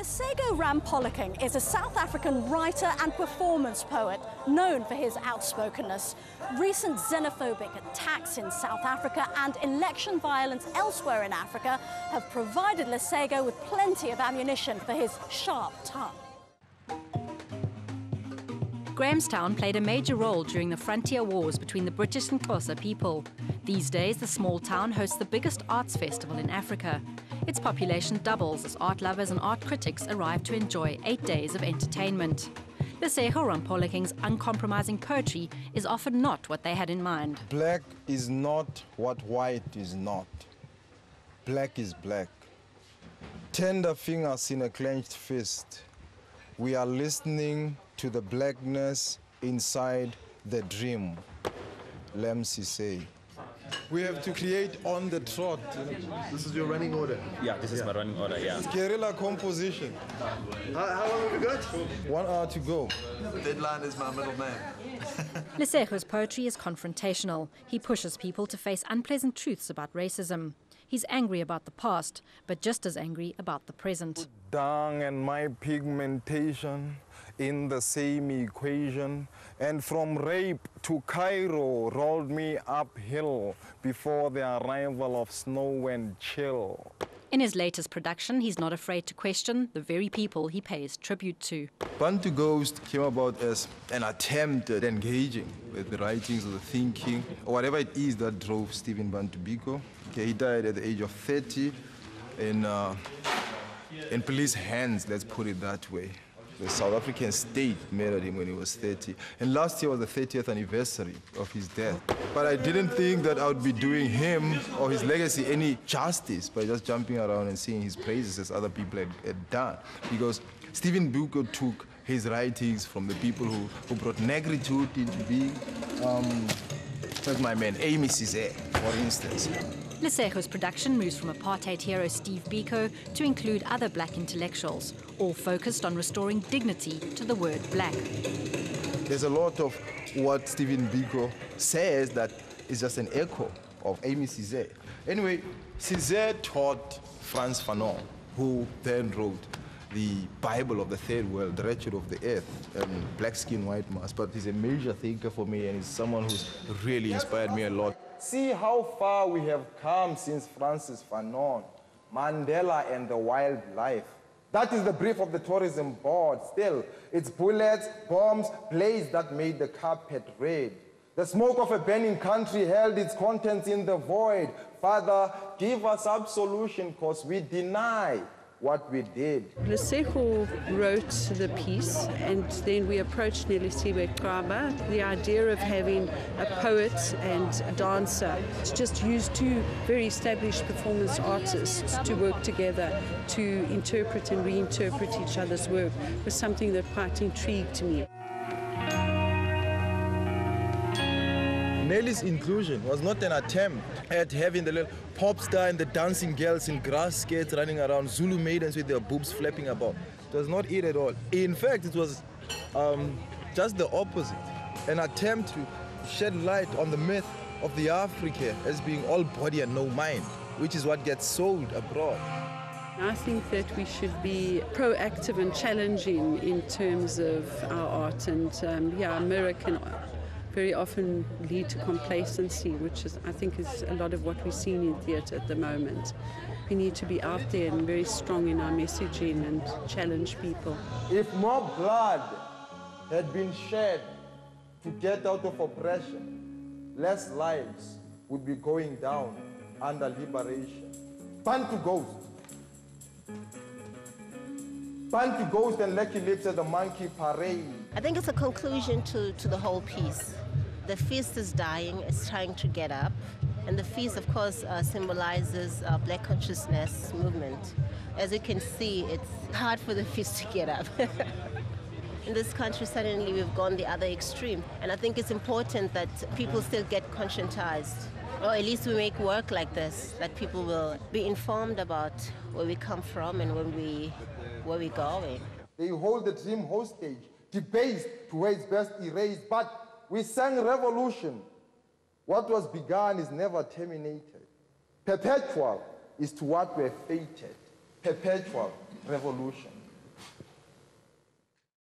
Lesego Rampoliking is a South African writer and performance poet known for his outspokenness. Recent xenophobic attacks in South Africa and election violence elsewhere in Africa have provided Lesego with plenty of ammunition for his sharp tongue. Grahamstown played a major role during the frontier wars between the British and Xhosa people. These days, the small town hosts the biggest arts festival in Africa. Its population doubles as art lovers and art critics arrive to enjoy 8 days of entertainment. Lesego Rampoliking's uncompromising poetry is often not what they had in mind. Black is not what white is not. Black is black. Tender fingers in a clenched fist. We are listening to the blackness inside the dream. Lemsi say. We have to create on the trot. This is your running order? Yeah, this is my running order, yeah. It's guerrilla composition. How long have we got? 1 hour to go. Deadline is my middle name. Lesego's poetry is confrontational. He pushes people to face unpleasant truths about racism. He's angry about the past, but just as angry about the present. Dung and my pigmentation in the same equation, and from rape to Cairo rolled me uphill before the arrival of snow and chill. In his latest production, he's not afraid to question the very people he pays tribute to. Bantu Ghost came about as an attempt at engaging with the writings or the thinking, or whatever it is that drove Stephen Bantu Biko. Okay, he died at the age of 30 in police hands, let's put it that way. The South African state murdered him when he was 30. And last year was the 30th anniversary of his death. But I didn't think that I would be doing him or his legacy any justice by just jumping around and singing his praises as other people had done. Because Stephen Biko took his writings from the people who brought negritude into being. Like my man, Amy Cizé, for instance. Lesego's production moves from apartheid hero Steve Biko to include other black intellectuals, all focused on restoring dignity to the word black. There's a lot of what Stephen Biko says that is just an echo of Amy Cizé. Anyway, Cizé taught Frantz Fanon, who then wrote the Bible of the Third World, The Wretched of the Earth, Black Skin, White Mask. But he's a major thinker for me, and he's someone who's really inspired me a lot. See how far we have come since Francis Fanon, Mandela and the wildlife. That is the brief of the tourism board. Still, it's bullets, bombs, blaze that made the carpet red. The smoke of a burning country held its contents in the void. Father, give us absolution, cause we deny what we did. Lesego wrote the piece, and then we approached Nelisiwe Xaba. The idea of having a poet and a dancer to just use two very established performance artists to work together to interpret and reinterpret each other's work was something that quite intrigued me. Nelly's inclusion was not an attempt at having the little pop star and the dancing girls in grass skirts running around, Zulu maidens with their boobs flapping about. It was not it at all. In fact, it was just the opposite. An attempt to shed light on the myth of the African as being all body and no mind, which is what gets sold abroad. I think that we should be proactive and challenging in terms of our art, and mirror can very often lead to complacency, which is, I think, is a lot of what we're seeing in theatre at the moment. We need to be out there and very strong in our messaging and challenge people. If more blood had been shed to get out of oppression, less lives would be going down under liberation. Bantu Ghost. Bantu Ghost and Lucky Lips at the monkey parade. I think it's a conclusion to the whole piece. The feast is dying, it's trying to get up. And the feast, of course, symbolizes Black consciousness movement. As you can see, it's hard for the feast to get up. In this country, suddenly we've gone the other extreme. And I think it's important that people still get conscientized. Or at least we make work like this, that people will be informed about where we come from and where we're going. They hold the dream hostage, debased to where it's best erased, but we sang revolution. What was begun is never terminated. Perpetual is to what we're fated. Perpetual revolution.